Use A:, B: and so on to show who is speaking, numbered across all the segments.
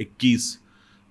A: 21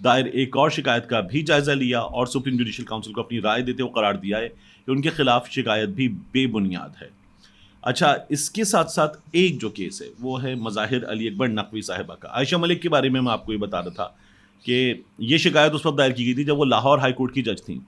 A: دائر ایک اور شکایت کا بھی جائزہ لیا اور سپریم جوڈیشل کونسل کو اپنی رائے دیتے ہوئے قرار دیا ہے کہ ان کے خلاف شکایت بھی بے بنیاد ہے۔ اچھا، اس کے ساتھ ساتھ ایک جو کیس ہے وہ ہے مظاہر علی اکبر نقوی صاحبہ کا۔ عائشہ ملک کے بارے میں آپ کو یہ بتا رہا تھا کہ یہ شکایت اس وقت دائر کی گئی تھی جب وہ لاہور ہائی کورٹ کی جج تھیں۔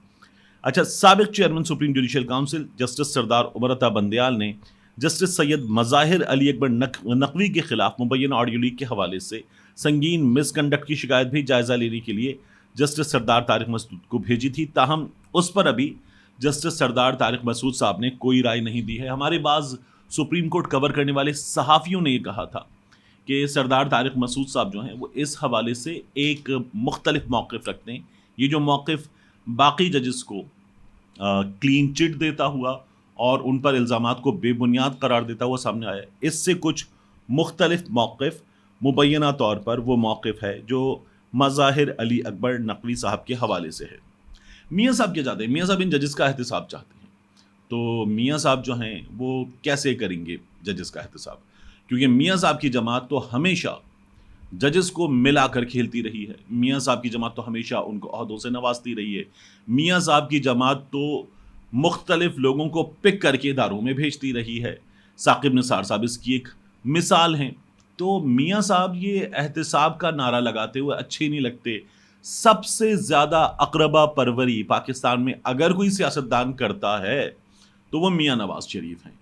A: اچھا، سابق chairman supreme judicial council justice سردار عمر بندیال نے جسٹس سید مظاہر علی اکبر نقوی کے خلاف مبینہ آڈیو لیک کے حوالے سے سنگین مس کنڈکٹ کی شکایت بھی جائزہ لینے کے لیے جسٹس سردار طارق مسعود کو بھیجی تھی، تاہم اس پر ابھی جسٹس سردار طارق مسعود صاحب نے کوئی رائے نہیں دی ہے۔ ہمارے بعض سپریم کورٹ کور کرنے والے صحافیوں نے یہ کہا تھا کہ سردار طارق مسعود صاحب جو ہیں وہ اس حوالے سے ایک مختلف موقف رکھتے ہیں۔ یہ جو موقف باقی ججز کو کلین چٹ دیتا ہوا اور ان پر الزامات کو بے بنیاد قرار دیتا ہوا سامنے آیا ہے، اس سے کچھ مختلف موقف مبینہ طور پر وہ موقف ہے جو مظاہر علی اکبر نقوی صاحب کے حوالے سے ہے۔ میاں صاحب کیا چاہتے ہیں؟ میاں صاحب ان ججز کا احتساب چاہتے ہیں، تو میاں صاحب جو ہیں وہ کیسے کریں گے ججز کا احتساب؟ کیونکہ میاں صاحب کی جماعت تو ہمیشہ ججز کو ملا کر کھیلتی رہی ہے، میاں صاحب کی جماعت تو ہمیشہ ان کو عہدوں سے نوازتی رہی ہے، میاں صاحب کی جماعت تو مختلف لوگوں کو پک کر کے اداروں میں بھیجتی رہی ہے۔ ثاقب نثار صاحب اس کی ایک مثال ہیں۔ تو میاں صاحب یہ احتساب کا نعرہ لگاتے ہوئے اچھے نہیں لگتے۔ سب سے زیادہ اقربا پروری پاکستان میں اگر کوئی سیاستدان کرتا ہے تو وہ میاں نواز شریف ہیں۔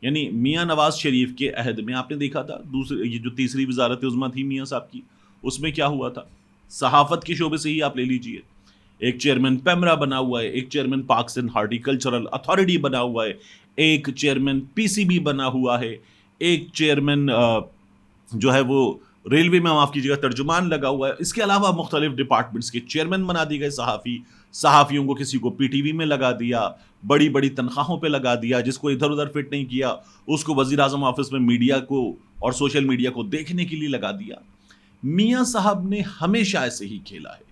A: یعنی میاں نواز شریف کے عہد میں آپ نے دیکھا تھا یہ جو تیسری وزارت عظمیٰ تھی میاں صاحب کی، اس میں کیا ہوا تھا؟ صحافت کے شعبے سے ہی آپ لے لیجئے، ایک چیئرمین پیمرا بنا ہوا ہے، ایک چیئرمین پاکستان ہارٹیکلچرل اتھارٹی بنا ہوا ہے، ایک چیئرمین پی سی بی بنا ہوا ہے، ایک چیئرمین جو ہے وہ ریلوے میں معاف کیجیے گا ترجمان لگا ہوا ہے۔ اس کے علاوہ مختلف ڈپارٹمنٹس کے چیئرمین بنا دیے گئے، صحافیوں کو کسی کو پی ٹی وی میں لگا دیا، بڑی بڑی تنخواہوں پہ لگا دیا، جس کو ادھر ادھر فٹ نہیں کیا اس کو وزیر اعظم آفس میں میڈیا کو اور سوشل میڈیا کو دیکھنے کے لیے لگا دیا۔ میاں صاحب نے ہمیشہ ایسے ہی کھیلا ہے،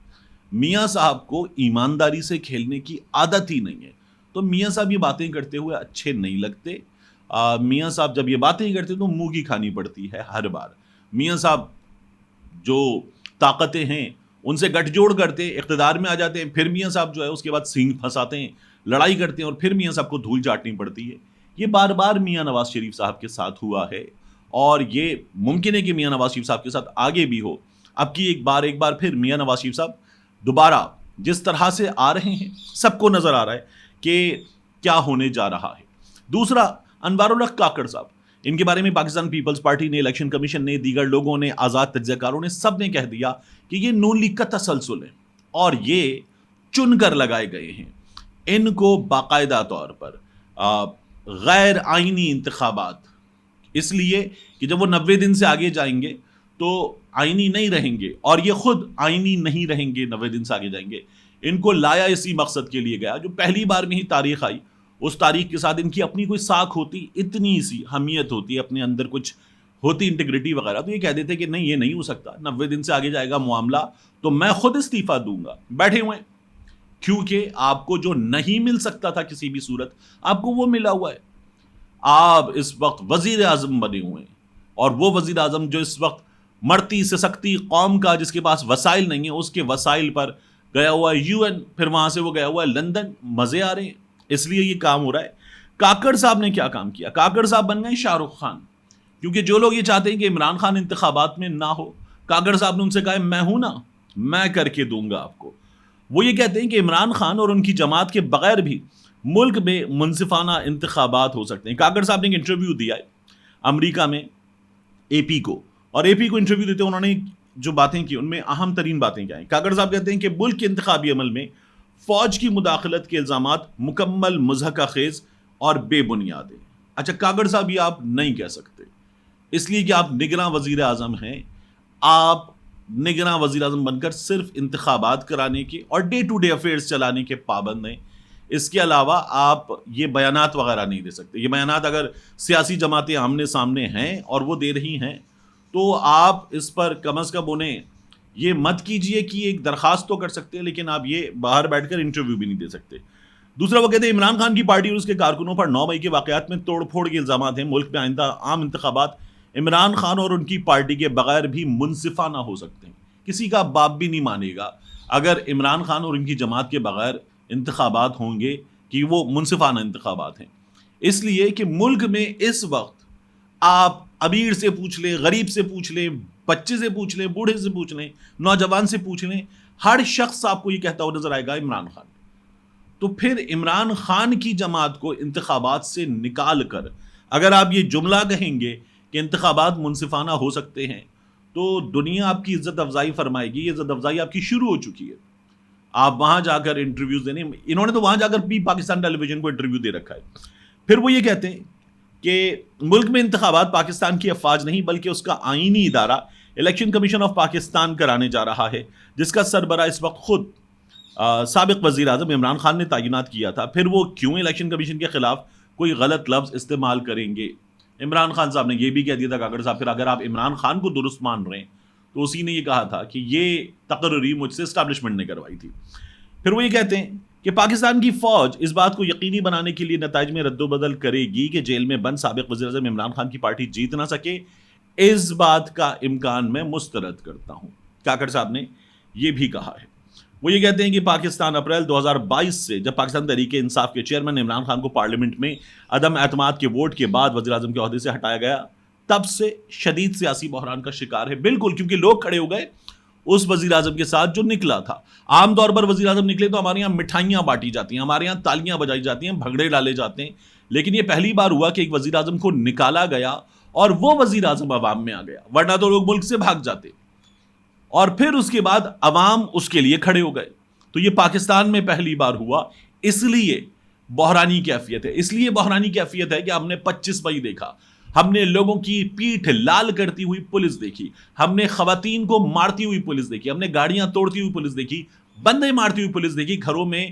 A: میاں صاحب کو ایمانداری سے کھیلنے کی عادت ہی نہیں ہے، تو میاں صاحب یہ باتیں کرتے ہوئے اچھے نہیں لگتے۔ میاں صاحب جب یہ باتیں کرتے تو منہ کی کھانی پڑتی ہے ہر بار۔ میاں صاحب جو طاقتیں ہیں ان سے گٹھ جوڑ کرتے اقتدار میں آ جاتے ہیں، پھر میاں صاحب جو ہے اس کے بعد سینگ پھنساتے ہیں، لڑائی کرتے ہیں اور پھر میاں صاحب کو دھول چاٹنی پڑتی ہے۔ یہ بار بار میاں نواز شریف صاحب کے ساتھ ہوا ہے اور یہ ممکن ہے کہ میاں نواز شریف صاحب کے ساتھ آگے بھی ہو۔ اب کی ایک بار پھر میاں نواز شریف صاحب دوبارہ جس طرح سے آ رہے ہیں سب کو نظر آ رہا ہے کہ کیا ہونے جا رہا ہے۔ دوسرا، انوار الحق کاکڑ صاحب، ان کے بارے میں پاکستان پیپلز پارٹی نے، الیکشن کمیشن نے، دیگر لوگوں نے، آزاد تجزیہ کاروں نے، سب نے کہہ دیا کہ یہ نون لیگ کا تسلسل ہے اور یہ چن کر لگائے گئے ہیں۔ ان کو باقاعدہ طور پر غیر آئینی انتخابات، اس لیے کہ جب وہ 90 دن سے آگے جائیں گے تو آئینی نہیں رہیں گے، اور یہ خود آئینی نہیں رہیں گے، 90 دن سے آگے جائیں گے۔ ان کو لایا اسی مقصد کے لیے گیا جو پہلی بار میں ہی تاریخ آئی، اس تاریخ کے ساتھ ان کی اپنی کوئی ساکھ ہوتی، اتنی سی حمیت ہوتی، اپنے اندر کچھ ہوتی انٹیگریٹی وغیرہ، تو یہ کہہ دیتے کہ نہیں، یہ نہیں ہو سکتا، 90 دن سے آگے جائے گا معاملہ تو میں خود استعفیٰ دوں گا۔ بیٹھے ہوئے ہیں، کیونکہ آپ کو جو نہیں مل سکتا تھا کسی بھی صورت، آپ کو وہ ملا ہوا ہے۔ آپ اس وقت وزیر اعظم بنے ہوئے ہیں، اور وہ وزیر اعظم جو اس وقت مرتی سے سکتی قوم کا جس کے پاس وسائل نہیں ہیں، اس کے وسائل پر گیا ہوا ہے یو این، پھر وہاں سے وہ گیا ہوا ہے لندن، مزے آ رہے ہیں، اس لیے یہ کام ہو رہا ہے۔ کاکڑ صاحب نے کیا کام کیا؟ کاکڑ صاحب بن گئے شاہ رخ خان، کیونکہ جو لوگ یہ چاہتے ہیں کہ عمران خان انتخابات میں نہ ہو، کاکڑ صاحب نے ان سے کہا میں ہوں نا، میں کر کے دوں گا آپ کو۔ وہ یہ کہتے ہیں کہ عمران خان اور ان کی جماعت کے بغیر بھی ملک میں منصفانہ انتخابات ہو سکتے ہیں۔ کاکڑ صاحب نے ایک انٹرویو دیا ہے امریکہ میں اے پی کو، اور اے پی کو انٹرویو دیتے انہوں نے جو باتیں کی ان میں اہم ترین باتیں کیا ہیں؟ کاکڑ صاحب کہتے ہیں کہ ملک کے انتخابی عمل میں فوج کی مداخلت کے الزامات مکمل مضحکہ خیز اور بے بنیاد ہیں۔ اچھا، کاکڑ صاحب یہ آپ نہیں کہہ سکتے، اس لیے کہ آپ نگراں وزیر اعظم ہیں، آپ نگراں وزیر اعظم بن کر صرف انتخابات کرانے کے اور ڈے ٹو ڈے افیئرز چلانے کے پابند ہیں۔ اس کے علاوہ آپ یہ بیانات وغیرہ نہیں دے سکتے۔ یہ بیانات اگر سیاسی جماعتیں آمنے سامنے ہیں اور وہ دے رہی ہیں تو آپ اس پر کم از کم انہیں یہ مت کیجئے کہ ایک درخواست تو کر سکتے ہیں، لیکن آپ یہ باہر بیٹھ کر انٹرویو بھی نہیں دے سکتے۔ دوسرا، وہ کہتے ہیں عمران خان کی پارٹی اور اس کے کارکنوں پر 9 مئی کے واقعات میں توڑ پھوڑ کے الزامات ہیں، ملک میں آئندہ عام انتخابات عمران خان اور ان کی پارٹی کے بغیر بھی منصفانہ ہو سکتے ہیں۔ کسی کا باپ بھی نہیں مانے گا اگر عمران خان اور ان کی جماعت کے بغیر انتخابات ہوں گے کہ وہ منصفانہ انتخابات ہیں. اس لیے کہ ملک میں اس وقت آپ امیر سے پوچھ لیں، غریب سے پوچھ لیں، بچے سے پوچھ لیں، بوڑھے سے پوچھ لیں، نوجوان سے پوچھ لیں، ہر شخص آپ کو یہ کہتا ہوا نظر آئے گا عمران خان. تو پھر عمران خان کی جماعت کو انتخابات سے نکال کر اگر آپ یہ جملہ کہیں گے کہ انتخابات منصفانہ ہو سکتے ہیں تو دنیا آپ کی عزت افزائی فرمائے گی. یہ عزت افزائی آپ کی شروع ہو چکی ہے. آپ وہاں جا کر انٹرویوز دینے، انہوں نے تو وہاں جا کر بھی پاکستان ٹیلی ویژن کو انٹرویو دے رکھا ہے. پھر وہ یہ کہتے ہیں کہ ملک میں انتخابات پاکستان کی افواج نہیں بلکہ اس کا آئینی ادارہ الیکشن کمیشن آف پاکستان کرانے جا رہا ہے، جس کا سربراہ اس وقت خود سابق وزیر اعظم عمران خان نے تعینات کیا تھا. پھر وہ کیوں الیکشن کمیشن کے خلاف کوئی غلط لفظ استعمال کریں گے؟ عمران خان صاحب نے یہ بھی کہہ دیا تھا کاکڑ صاحب، پھر اگر آپ عمران خان کو درست مان رہے ہیں تو اسی نے یہ کہا تھا کہ یہ تقرری مجھ سے اسٹیبلشمنٹ نے کروائی تھی. پھر وہ یہ کہتے ہیں کہ پاکستان کی فوج اس بات کو یقینی بنانے کے لیے نتائج میں رد و بدل کرے گی کہ جیل میں بند سابق وزیر اعظم عمران خان کی پارٹی جیت نہ سکے. اس بات کا امکان میں مسترد کرتا ہوں. کاکڑ صاحب نے یہ بھی کہا ہے. وہ یہ کہتے ہیں کہ پاکستان اپریل 2022 سے جب پاکستان تحریک انصاف کے چیئرمین عمران خان کو پارلیمنٹ میں عدم اعتماد کے ووٹ کے بعد وزیر اعظم کے عہدے سے ہٹایا گیا، تب سے شدید سیاسی بحران کا شکار ہے. بالکل، کیونکہ لوگ کھڑے ہو گئے اس وزیر اعظم کے ساتھ جو نکلا تھا. عام طور پر وزیر اعظم نکلے تو ہمارے یہاں مٹھائیاں بانٹی جاتی ہیں، ہمارے یہاں تالیاں بجائی جاتی ہیں، بھگڑے ڈالے جاتے ہیں. لیکن یہ پہلی بار ہوا کہ ایک وزیر اعظم کو نکالا گیا اور وہ وزیر اعظم عوام میں آ گیا، ورنہ تو لوگ ملک سے بھاگ جاتے. اور پھر اس کے بعد عوام اس کے لیے کھڑے ہو گئے. تو یہ پاکستان میں پہلی بار ہوا، اس لیے بحرانی کیفیت ہے. اس لیے بحرانی کیفیت ہے کہ ہم نے 25 مئی دیکھا، ہم نے لوگوں کی پیٹھ لال کرتی ہوئی پولیس دیکھی، ہم نے خواتین کو مارتی ہوئی پولیس دیکھی، ہم نے گاڑیاں توڑتی ہوئی پولیس دیکھی، بندے مارتی ہوئی پولیس دیکھی، گھروں میں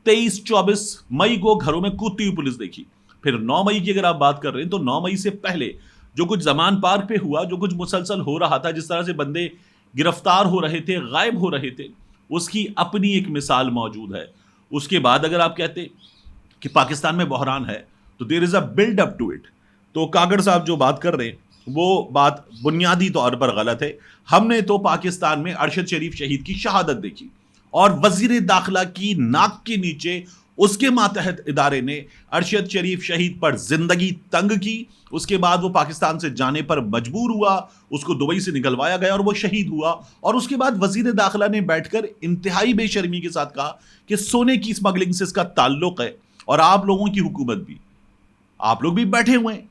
A: 23-24 مئی کو گھروں میں کودتی ہوئی پولیس دیکھی. پھر 9 مئی کی اگر آپ بات کر رہے ہیں تو 9 مئی سے پہلے جو کچھ زمان پارک پہ ہوا، جو کچھ مسلسل ہو رہا تھا، جس طرح سے بندے گرفتار ہو رہے تھے، غائب ہو رہے تھے، اس کی اپنی ایک مثال موجود ہے. اس کے بعد اگر آپ کہتے کہ پاکستان میں بحران ہے تو دیر از اے بلڈ اپ ٹو اٹ. تو کاکڑ صاحب جو بات کر رہے ہیں وہ بات بنیادی طور پر غلط ہے. ہم نے تو پاکستان میں ارشد شریف شہید کی شہادت دیکھی اور وزیر داخلہ کی ناک کے نیچے اس کے ماتحت ادارے نے ارشد شریف شہید پر زندگی تنگ کی. اس کے بعد وہ پاکستان سے جانے پر مجبور ہوا، اس کو دبئی سے نکلوایا گیا اور وہ شہید ہوا. اور اس کے بعد وزیر داخلہ نے بیٹھ کر انتہائی بے شرمی کے ساتھ کہا کہ سونے کی اسمگلنگ سے اس کا تعلق ہے اور آپ لوگوں کی حکومت بھی، آپ لوگ بھی بیٹھے ہوئے ہیں.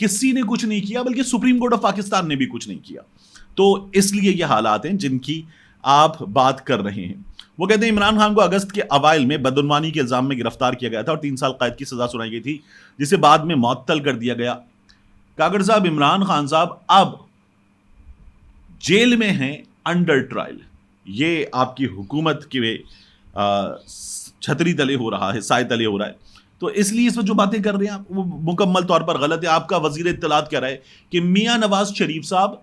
A: کسی نے کچھ نہیں کیا، بلکہ سپریم کورٹ آف پاکستان نے بھی کچھ نہیں کیا. تو اس لیے یہ حالات ہیں جن کی آپ بات کر رہے ہیں. وہ کہتے ہیں عمران خان کو اگست کے اوائل میں بدعنوانی کے الزام میں گرفتار کیا گیا تھا اور 3 سال قید کی سزا سنائی گئی تھی، جسے بعد میں معطل کر دیا گیا. کاکڑ صاحب، عمران خان صاحب اب جیل میں ہیں انڈر ٹرائل. یہ آپ کی حکومت کے چھتری تلے ہو رہا ہے، سائے تلے ہو رہا ہے. تو اس لیے اس وقت جو باتیں کر رہے ہیں آپ وہ مکمل طور پر غلط ہے. آپ کا وزیر اطلاعات کہہ رہا ہے کہ میاں نواز شریف صاحب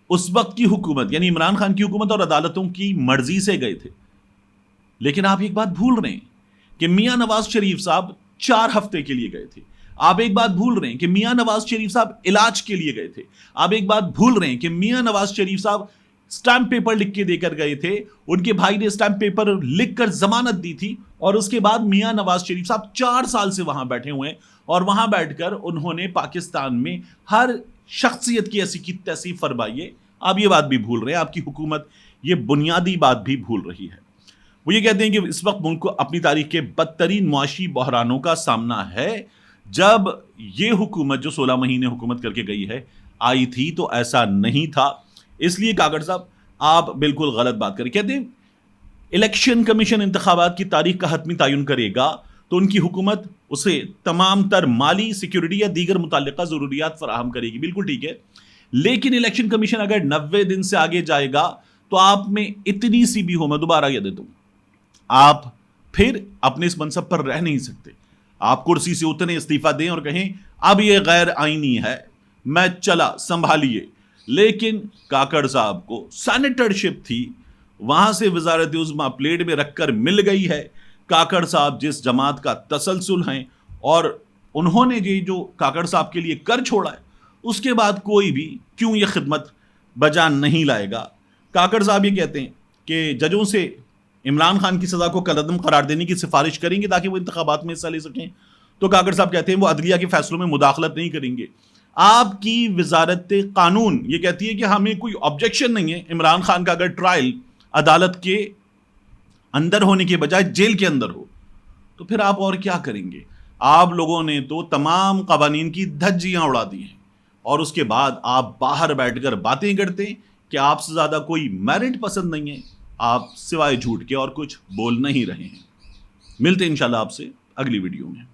A: اس وقت کی حکومت یعنی عمران خان کی حکومت اور عدالتوں کی مرضی سے گئے تھے. لیکن آپ ایک بات بھول رہے ہیں کہ میاں نواز شریف صاحب 4 ہفتے کے لیے گئے تھے. آپ ایک بات بھول رہے ہیں کہ میاں نواز شریف صاحب علاج کے لیے گئے تھے. آپ ایک بات بھول رہے ہیں کہ میاں نواز شریف صاحب سٹیمپ پیپر لکھ کے دے کر گئے تھے. ان کے بھائی نے سٹیمپ پیپر لکھ کر ضمانت دی تھی اور اس کے بعد میاں نواز شریف صاحب 4 سال سے وہاں بیٹھے ہوئے ہیں اور وہاں بیٹھ کر انہوں نے پاکستان میں ہر شخصیت کی ایسی کی تیسی فرمائی ہے. آپ یہ بات بھی بھول رہے ہیں، آپ کی حکومت یہ بنیادی بات بھی بھول رہی ہے. وہ یہ کہتے ہیں کہ اس وقت ملک کو اپنی تاریخ کے بدترین معاشی بحرانوں کا سامنا ہے. جب یہ حکومت جو 16 مہینے حکومت کر کے گئی ہے آئی تھی تو ایسا نہیں تھا. اس لیے کاکڑ صاحب آپ بالکل غلط بات کریں. کہتے ہیں الیکشن کمیشن انتخابات کی تاریخ کا حتمی تعین کرے گا تو ان کی حکومت اسے تمام تر مالی، سیکیورٹی یا دیگر متعلقہ ضروریات فراہم کرے گی. بالکل ٹھیک ہے، لیکن الیکشن کمیشن اگر 90 دن سے آگے جائے گا تو آپ میں اتنی سی بھی ہو، میں دوبارہ یہ دیتا ہوں، آپ پھر اپنے اس منصب پر رہ نہیں سکتے. آپ کرسی سے اتنے استعفیٰ دیں اور کہیں اب یہ غیر آئینی ہے، میں چلا، سنبھالیے. لیکن کاکڑ صاحب کو سینیٹرشپ تھی، وہاں سے وزارت عظمیٰ پلیٹ میں رکھ کر مل گئی ہے. کاکڑ صاحب جس جماعت کا تسلسل ہیں اور انہوں نے یہ جو کاکڑ صاحب کے لیے کر چھوڑا ہے، اس کے بعد کوئی بھی کیوں یہ خدمت بجا نہیں لائے گا. کاکڑ صاحب یہ کہتے ہیں کہ ججوں سے عمران خان کی سزا کو کالعدم قرار دینے کی سفارش کریں گے تاکہ وہ انتخابات میں حصہ لے سکیں. تو کاکڑ صاحب کہتے ہیں وہ عدلیہ کے فیصلوں میں مداخلت نہیں کریں گے. آپ کی وزارت قانون یہ کہتی ہے کہ ہمیں کوئی آبجیکشن نہیں ہے عمران خان کا اگر ٹرائل عدالت کے اندر ہونے کے بجائے جیل کے اندر ہو. تو پھر آپ اور کیا کریں گے؟ آپ لوگوں نے تو تمام قوانین کی دھجیاں اڑا دی ہیں اور اس کے بعد آپ باہر بیٹھ کر باتیں کرتے ہیں کہ آپ سے زیادہ کوئی میرٹ پسند نہیں ہے. آپ سوائے جھوٹ کے اور کچھ بول نہیں رہے ہیں. ملتے ہیں انشاءاللہ آپ سے اگلی ویڈیو میں.